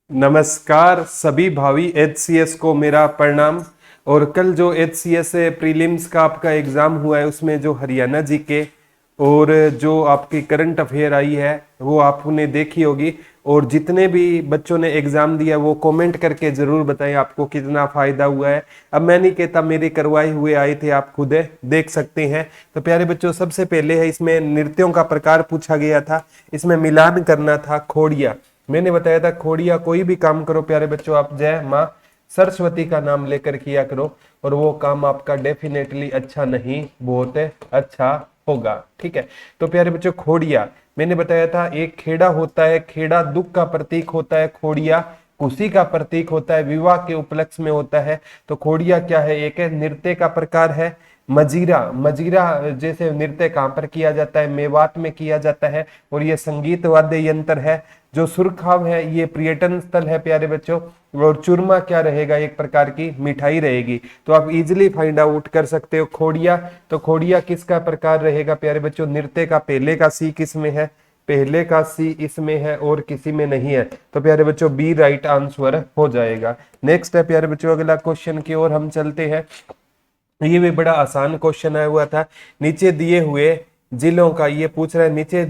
नमस्कार सभी भावी एचसीएस को मेरा प्रणाम। और कल जो एचसीएस प्रीलिम्स का आपका एग्जाम हुआ है उसमें जो हरियाणा जीके और जो आपकी करंट अफेयर आई है वो आपने देखी होगी। और जितने भी बच्चों ने एग्जाम दिया वो कमेंट करके जरूर बताएं आपको कितना फायदा हुआ है। अब मैं नहीं कहता, मेरे करवाए हुए आए थे, आप खुद देख सकते हैं। तो प्यारे बच्चों, सबसे पहले है इसमें नृत्यों का प्रकार पूछा गया था। इसमें मिलान करना था खोड़िया। मैंने बताया था खोड़िया कोई भी काम करो प्यारे बच्चों आप जय माँ सरस्वती का नाम लेकर किया करो और वो काम आपका डेफिनेटली अच्छा नहीं बहुत अच्छा होगा। ठीक है। तो प्यारे बच्चों खोड़िया मैंने बताया था एक खेड़ा होता है, खेड़ा दुख का प्रतीक होता है, खोड़िया खुशी का प्रतीक होता है, विवाह के उपलक्ष्य में होता है। तो खोड़िया क्या है? एक है नृत्य का प्रकार है। मजीरा, मजीरा जैसे नृत्य कहाँ पर किया जाता है? मेवात में किया जाता है और ये संगीत वाद्य यंत्र है। जो सुरखाव है ये पर्यटन स्थल है प्यारे बच्चों। और चूरमा क्या रहेगा? एक प्रकार की मिठाई रहेगी। तो आप इजिली फाइंड आउट कर सकते हो खोड़िया। तो खोड़िया किसका प्रकार रहेगा प्यारे बच्चों? नृत्य का। पहले का सी किस में है? पहले का सी इसमें है और किसी में नहीं है। तो प्यारे बच्चों बी राइट आंसर हो जाएगा। नेक्स्ट है प्यारे बच्चों अगला क्वेश्चन की ओर हम चलते हैं। ये भी बड़ा आसान क्वेश्चन आया हुआ था। नीचे दिए हुए जिलों का ये पूछ रहा है, नीचे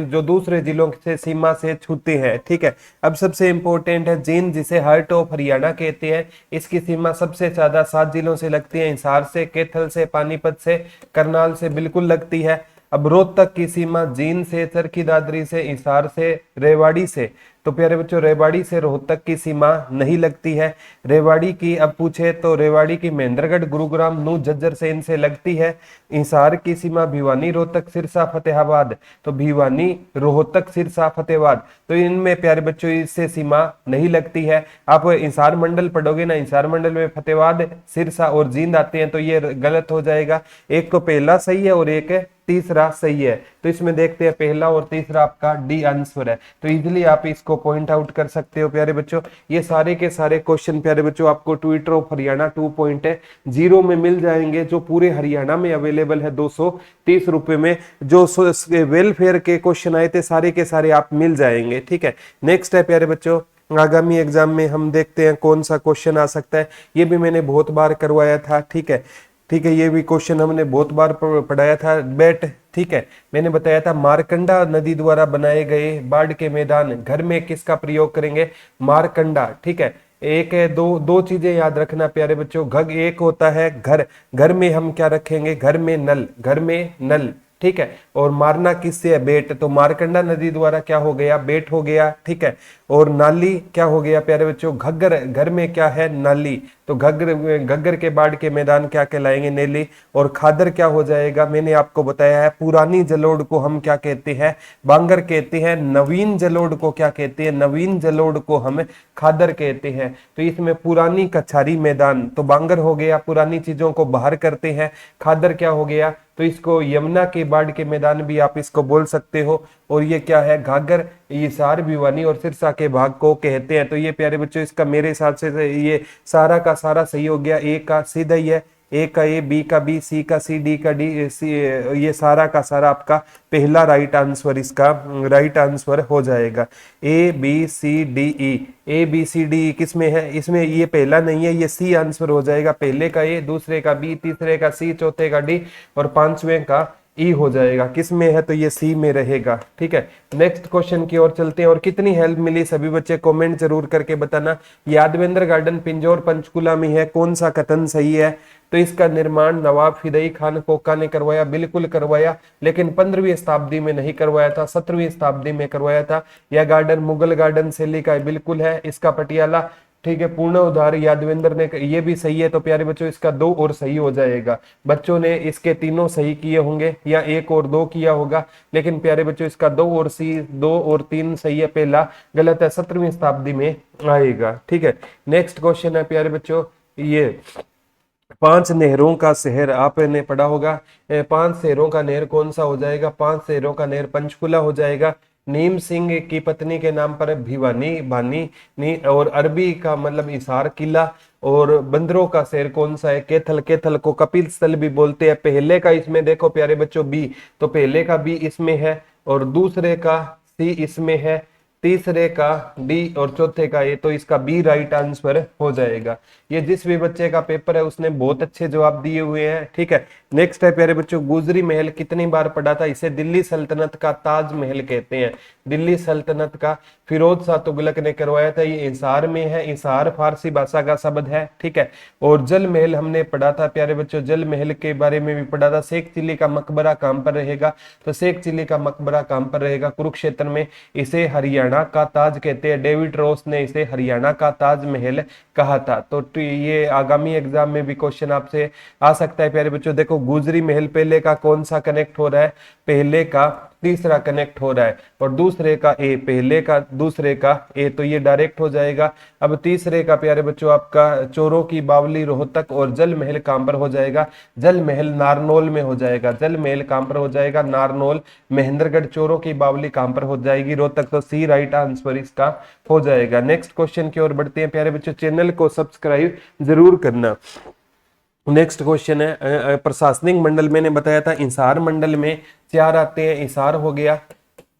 जो दूसरे जिलों से सीमा से छूते हैं। ठीक है। अब सबसे इंपॉर्टेंट है जींद, जिसे हार्ट ऑफ हरियाणा कहते हैं। इसकी सीमा सबसे ज्यादा 7 जिलों से लगती है। हिसार से, कैथल से, पानीपत से, करनाल से बिल्कुल लगती है। अब रोहतक की सीमा जींद से, चरखी दादरी से, हिसार से, रेवाड़ी से। तो प्यारे बच्चों रेवाड़ी से रोहतक की सीमा नहीं लगती है। रेवाड़ी की अब पूछे तो रेवाड़ी की महेंद्रगढ़, गुरुग्राम, नूह, झज्जर से इनसे लगती है। हिसार की सीमा भिवानी, रोहतक, सिरसा, फतेहाबाद। तो भिवानी, रोहतक, सिरसा, फतेहाबाद। तो इनमें प्यारे बच्चों इससे सीमा नहीं लगती है। आप हिसार मंडल पढ़ोगे ना, हिसार मंडल में फतेहाबाद, सिरसा और जींद आते हैं, तो ये गलत हो जाएगा। एक तो पहला सही है और एक तीसरा सही है। तो इसमें देखते हैं पहला और तीसरा आपका डी आंसर है। तो इजीली आप इसको पॉइंट आउट कर सकते हो प्यारे बच्चों। ये सारे के सारे क्वेश्चन प्यारे बच्चों आपको ट्विटर ऑफ हरियाणा 2.0 में मिल जाएंगे, जो पूरे हरियाणा में अवेलेबल है 230 रुपए में। जो वेलफेयर के क्वेश्चन आए थे सारे के सारे आप मिल जाएंगे। ठीक है। नेक्स्ट है प्यारे बच्चों आगामी एग्जाम में हम देखते हैं कौन सा क्वेश्चन आ सकता है। ये भी मैंने बहुत बार करवाया था। ठीक है। ठीक है। ये भी क्वेश्चन हमने बहुत बार पढ़ाया था बेट। ठीक है। मैंने बताया था मारकंडा नदी द्वारा बनाए गए बाढ़ के मैदान घर में किसका प्रयोग करेंगे? मारकंडा। ठीक है। एक है, दो दो चीजें याद रखना प्यारे बच्चों। घग एक होता है घर, घर में हम क्या रखेंगे? घर में नल, घर में नल। ठीक है। और मारना किससे है? बेट। तो मारकंडा नदी द्वारा क्या हो गया? बेट हो गया। ठीक है। और नाली क्या हो गया प्यारे बच्चों? घग्गर, घर में क्या है? नाली। तो घग्गर, घग्गर के बाढ़ के मैदान क्या कहलाएंगे? नेली। और खादर क्या हो जाएगा? मैंने आपको बताया है पुरानी जलोढ़ को हम क्या कहते हैं? बांगर कहते हैं। नवीन जलोढ़ को क्या कहते हैं? नवीन जलोढ़ को हम खादर कहते हैं। तो इसमें पुरानी कछारी मैदान तो बांगर हो गया, पुरानी चीजों को बाहर करते हैं। खादर क्या हो गया? तो इसको यमुना के बाढ़ के मैदान भी आप इसको बोल सकते हो। और ये क्या है? घाघर, हिसार, भिवानी और सिरसा के भाग को कहते हैं। तो ये प्यारे बच्चों इसका मेरे हिसाब से ये सारा का सारा सही हो गया। ए का सीधा ही है, ए का ए, बी का बी, सी का सी, डी का डी, सी, ये सारा का सारा आपका पहला राइट आंसर इसका राइट आंसर हो जाएगा। A B C D E, A B C D किस में है? इसमें ये पहला नहीं है, ये सी आंसर हो जाएगा। पहले का ए, दूसरे का बी, तीसरे का सी, चौथे का डी और पांचवें का ई हो जाएगा। किस में है? तो ये सी में रहेगा। ठीक है। नेक्स्ट क्वेश्चन की ओर चलते हैं। और कितनी हेल्प मिली सभी बच्चे कमेंट जरूर करके बताना। यादवेंद्र गार्डन पिंजौर पंचकुला में है, कौन सा कथन सही है? तो इसका निर्माण नवाब फिदई खान कोका ने करवाया। बिल्कुल करवाया, लेकिन 15वीं शताब्दी में नहीं करवाया था, 17वीं शताब्दी में करवाया था। यह गार्डन मुगल गार्डन शैली का बिल्कुल है। इसका पटियाला। ठीक है। पूर्ण उधार यादवेंद्र ने, ये भी सही है। तो प्यारे बच्चों इसका 2 और सही हो जाएगा। बच्चों ने इसके तीनों सही किए होंगे या 1 और 2 किया होगा, लेकिन प्यारे बच्चों इसका 2 और सी, 2 और 3 सही है। पहला गलत है, 17वीं शताब्दी में आएगा। ठीक है। नेक्स्ट क्वेश्चन है प्यारे बच्चों ये 5 नहरों का शहर आपने पढ़ा होगा। 5 शहरों का नहर कौन सा हो जाएगा? 5 शहरों का नहर पंचकुला हो जाएगा। नीम सिंह की पत्नी के नाम पर भिवानी, भानी नी, और अरबी का मतलब हिसार किला। और बंदरों का शहर कौन सा है? कैथल। कैथल को कपिल स्थल भी बोलते हैं। पहले का इसमें देखो प्यारे बच्चों बी, तो पहले का बी इसमें है और दूसरे का सी इसमें है। तीसरे का डी और चौथे का ए, तो इसका बी राइट आंसर हो जाएगा। ये जिस भी बच्चे का पेपर है उसने बहुत अच्छे जवाब दिए हुए हैं। ठीक है, नेक्स्ट है प्यारे बच्चों, गुजरी महल कितनी बार पढ़ा था? इसे दिल्ली सल्तनत का ताजमहल कहते हैं। दिल्ली सल्तनत का फिरोज शाह तुगलक ने करवाया था। ये हिसार में है, हिसार फारसी भाषा का शब्द है। ठीक है, और जल महल हमने पढ़ा था प्यारे बच्चों, जल महल के बारे में भी पढ़ा था। शेख चिल्ली का मकबरा कहां पर रहेगा? तो शेख चिल्ली का मकबरा कहां पर रहेगा? कुरुक्षेत्र में। इसे हरियाणा का ताज कहते हैं। डेविड रॉस ने इसे हरियाणा का ताजमहल कहा था। तो ये आगामी एग्जाम में भी क्वेश्चन आपसे आ सकता है प्यारे बच्चों। देखो, गुजरी महल पहले का कौन सा कनेक्ट हो रहा है? पहले का तीसरा कनेक्ट हो रहा है, और दूसरे का ए, पहले का दूसरे का ए, तो ये डायरेक्ट हो जाएगा। अब तीसरे का प्यारे बच्चों आपका चोरों की बावली रोहतक, और जल महल कहां पर हो जाएगा? जल महल नारनौल में हो जाएगा। जल महल कहां पर हो जाएगा? नारनौल। महेंद्रगढ़ चोरों की बावली कहां पर हो जाएगी? रोहतक। तो सी राइट आंसर इसका हो जाएगा। नेक्स्ट क्वेश्चन की ओर बढ़ते हैं प्यारे बच्चों। चैनल को सब्सक्राइब जरूर करना। नेक्स्ट क्वेश्चन है, प्रशासनिक मंडल मैंने बताया था हिसार मंडल में 4 आते हैं। हिसार हो गया,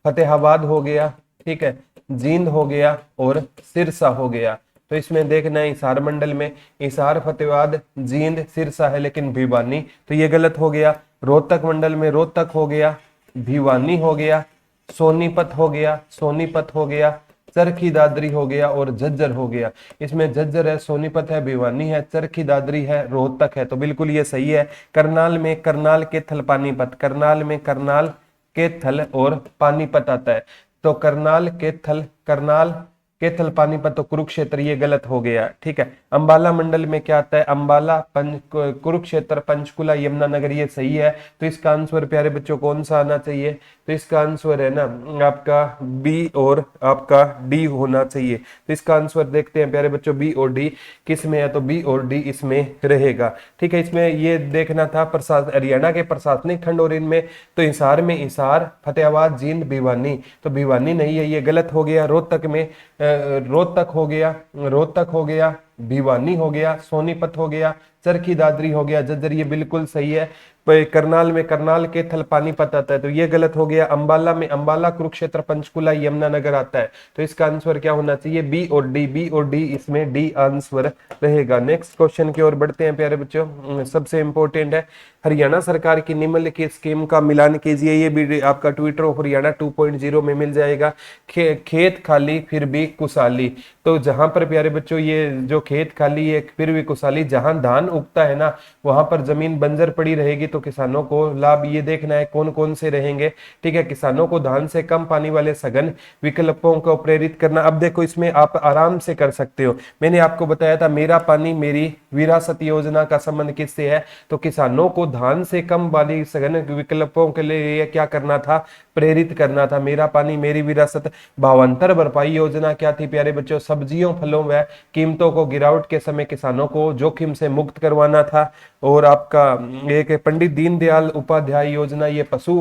फतेहाबाद हो गया, ठीक है, जींद हो गया और सिरसा हो गया। तो इसमें देखना है हिसार मंडल में हिसार, फतेहाबाद, जींद, सिरसा है, लेकिन भिवानी, तो ये गलत हो गया। रोहतक मंडल में रोहतक हो गया, भिवानी हो गया, सोनीपत हो गया, सोनीपत हो गया, चरखी दादरी हो गया और झज्जर हो गया। इसमें झज्जर है, सोनीपत है, भिवानी है, चरखी दादरी है, रोहतक है, तो बिल्कुल ये सही है। करनाल में करनाल के थल पानीपत, करनाल में करनाल के थल और पानीपत आता है। तो करनाल के थल, करनाल के थल पानीपत, तो कुरुक्षेत्र, ये गलत हो गया। ठीक है, अंबाला मंडल में क्या आता है? अंबाला, कुरुक्षेत्र, पंचकुला, यमुनानगर, ये सही है। तो इसका आंसर प्यारे बच्चों कौन सा आना चाहिए? तो इसका आंसर है ना आपका बी और आपका डी होना चाहिए। तो इसका आंसर देखते हैं प्यारे बच्चों, बी और डी किस में है? तो बी और डी इसमें रहेगा। ठीक है, इसमें ये देखना था हरियाणा के प्रशासनिक खंड, और इनमें तो हिसार में हिसार, फतेहाबाद, जींद, भिवानी, तो भिवानी नहीं है, ये गलत हो गया। रोहतक में रोहतक हो गया, रोहतक हो गया, भिवानी हो गया, सोनीपत हो गया, चरखी दादरी हो गया, झज्जर, ये बिल्कुल सही है। करनाल में करनाल के थल पानीपत आता है, तो ये गलत हो गया। अंबाला में अंबाला, कुरुक्षेत्र, पंचकुला, यमुनानगर आता है। तो इसका आंसर क्या होना चाहिए? बी और डी, बी और डी, इसमें डी आंसर रहेगा। नेक्स्ट क्वेश्चन की ओर बढ़ते हैं प्यारे बच्चों। सबसे इंपॉर्टेंट है, हरियाणा सरकार की निम्नलिखित स्कीम का मिलान कीजिए। ये भी आपका ट्विटर ऑफ हरियाणा 2.0 में मिल जाएगा। खेत खाली फिर भी खुशहाली, तो जहां पर प्यारे बच्चों ये जो खेत खाली है फिर भी खुशहाली, जहां धान उगता है ना वहां पर जमीन बंजर पड़ी रहेगी, तो किसानों को लाभ ये देखना है कौन कौन से रहेंगे। ठीक है, किसानों को धान से कम पानी वाले सघन विकल्पों को प्रेरित करना। अब देखो, इसमें आप आराम से कर सकते हो। मैंने आपको बताया था मेरा पानी मेरी विरासत योजना का संबंध किससे है? तो किसानों को धान से कम वाली सघन विकल्पों के लिए क्या करना था? प्रेरित करना था। मेरा पानी मेरी विरासत। भावांतर भरपाई योजना क्या थी प्यारे बच्चों? सब्जियों, फलों व कीमतों को गिरावट के समय किसानों को जोखिम से मुक्त करवाना था। और आपका एक पंडित दीनदयाल उपाध्याय योजना, ये पशु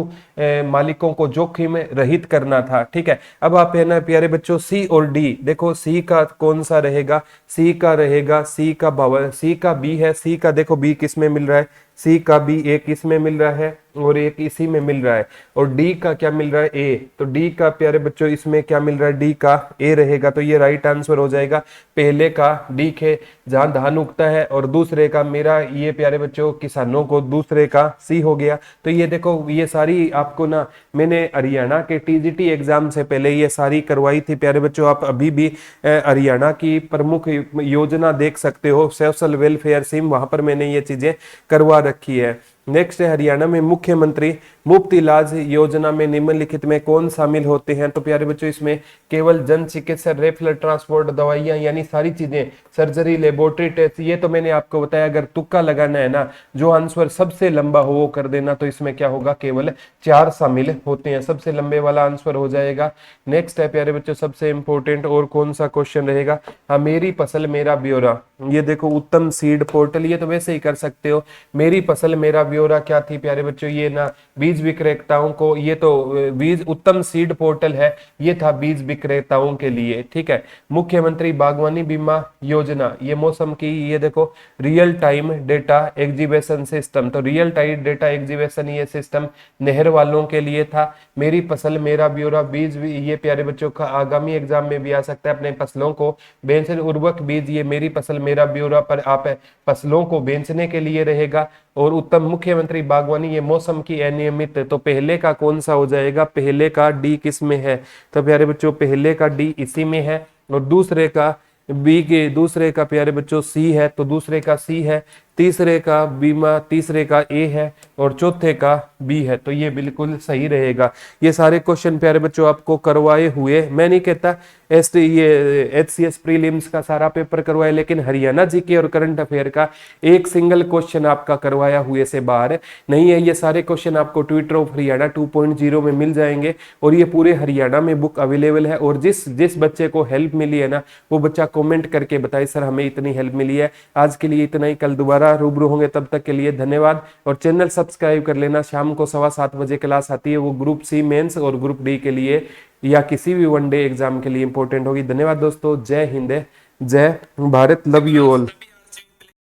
मालिकों को जोखिम रहित करना था। ठीक है, अब आप है ना प्यारे बच्चों सी और डी देखो, सी का कौन सा रहेगा? सी का रहेगा, सी का भवन, सी का बी है। सी का देखो बी किस में मिल रहा है? सी का बी एक इसमें मिल रहा है और एक इसी में मिल रहा है। और डी का क्या मिल रहा है? ए। तो डी का प्यारे बच्चों इसमें क्या मिल रहा है? डी का ए रहेगा। तो ये राइट आंसर हो जाएगा। पहले का डी के जहां धान उगता है, और दूसरे का मेरा ये प्यारे बच्चों किसानों को, दूसरे का सी हो गया। तो ये देखो, ये सारी आपको ना मैंने हरियाणा के टीजीटी एग्जाम से पहले ये सारी करवाई थी प्यारे बच्चों। आप अभी भी हरियाणा की प्रमुख योजना देख सकते हो, सोशल वेलफेयर स्कीम, वहां पर मैंने ये चीजें करवा रखी है। नेक्स्ट है, हरियाणा में मुख्यमंत्री मुफ्त इलाज योजना में निम्नलिखित में कौन शामिल होते हैं? तो प्यारे बच्चों इसमें केवल जन चिकित्सा, रेफरल ट्रांसपोर्ट, दवाइयां, यानी सारी चीजें, सर्जरी, लेबोरेटरी टेस्ट, ये तो मैंने आपको बताया। अगर तुक्का लगाना है ना, जो आंसर सबसे लंबा हो वो कर देना। तो इसमें क्या होगा? केवल 4 शामिल होते हैं। सबसे लंबे वाला आंसर हो जाएगा। नेक्स्ट है प्यारे बच्चों सबसे इंपॉर्टेंट, और कौन सा क्वेश्चन रहेगा? हाँ, मेरी फसल मेरा ब्यौरा। ये देखो उत्तम सीड पोर्टल, ये तो वैसे ही कर सकते हो। मेरी फसल मेरा ब्यौरा क्या थी प्यारे बच्चों, ये ना बीज विक्रेताओं को, ये तो बीज उत्तम सीड पोर्टल है, ये था बीज विक्रेताओं के लिए, ठीक है। मुख्यमंत्री बागवानी बीमा योजना, ये मौसम की, ये देखो real time data exhibition system, तो रियल टाइम डेटा एग्जीबिशन ये सिस्टम नहर वालों के लिए था। मेरी फसल मेरा ब्यौरा बीज, ये प्यारे बच्चों का आगामी एग्जाम में भी आ सकता है। अपने फसलों को बेचने उर्वरक बीज, ये मेरी फसल मेरा ब्यौरा पर आप फसलों को बेचने के लिए रहेगा। और उत्तम मुख्यमंत्री बागवानी, ये मौसम की अनियमित, तो पहले का कौन सा हो जाएगा, पहले का डी किस में है, तो प्यारे बच्चों पहले का डी इसी में है। और दूसरे का बी के, दूसरे का प्यारे बच्चों सी है, तो दूसरे का सी है। तीसरे का बीमा, तीसरे का ए है, और चौथे का बी है, तो ये बिल्कुल सही रहेगा। ये सारे क्वेश्चन प्यारे बच्चों आपको करवाए हुए, मैं नहीं कहता ये HCS प्रीलिम्स का सारा पेपर करवाए, लेकिन हरियाणा जीके और करंट अफेयर का एक सिंगल क्वेश्चन आपका करवाया हुए से बाहर नहीं है। ये सारे क्वेश्चन आपको ट्विटर ऑफ हरियाणा 2.0 में मिल जाएंगे, और ये पूरे हरियाणा में बुक अवेलेबल है। और जिस बच्चे को हेल्प मिली है ना, वो बच्चा कॉमेंट करके बताए सर हमें इतनी हेल्प मिली है। आज के लिए इतना ही, कल दोबारा रूबरू होंगे, तब तक के लिए धन्यवाद। और चैनल सब्सक्राइब कर लेना, शाम को 7:15 बजे क्लास आती है, वो ग्रुप सी मेंस और ग्रुप डी के लिए या किसी भी वनडे एग्जाम के लिए इंपॉर्टेंट होगी। धन्यवाद दोस्तों, जय हिंद, जय भारत, लव यू ऑल।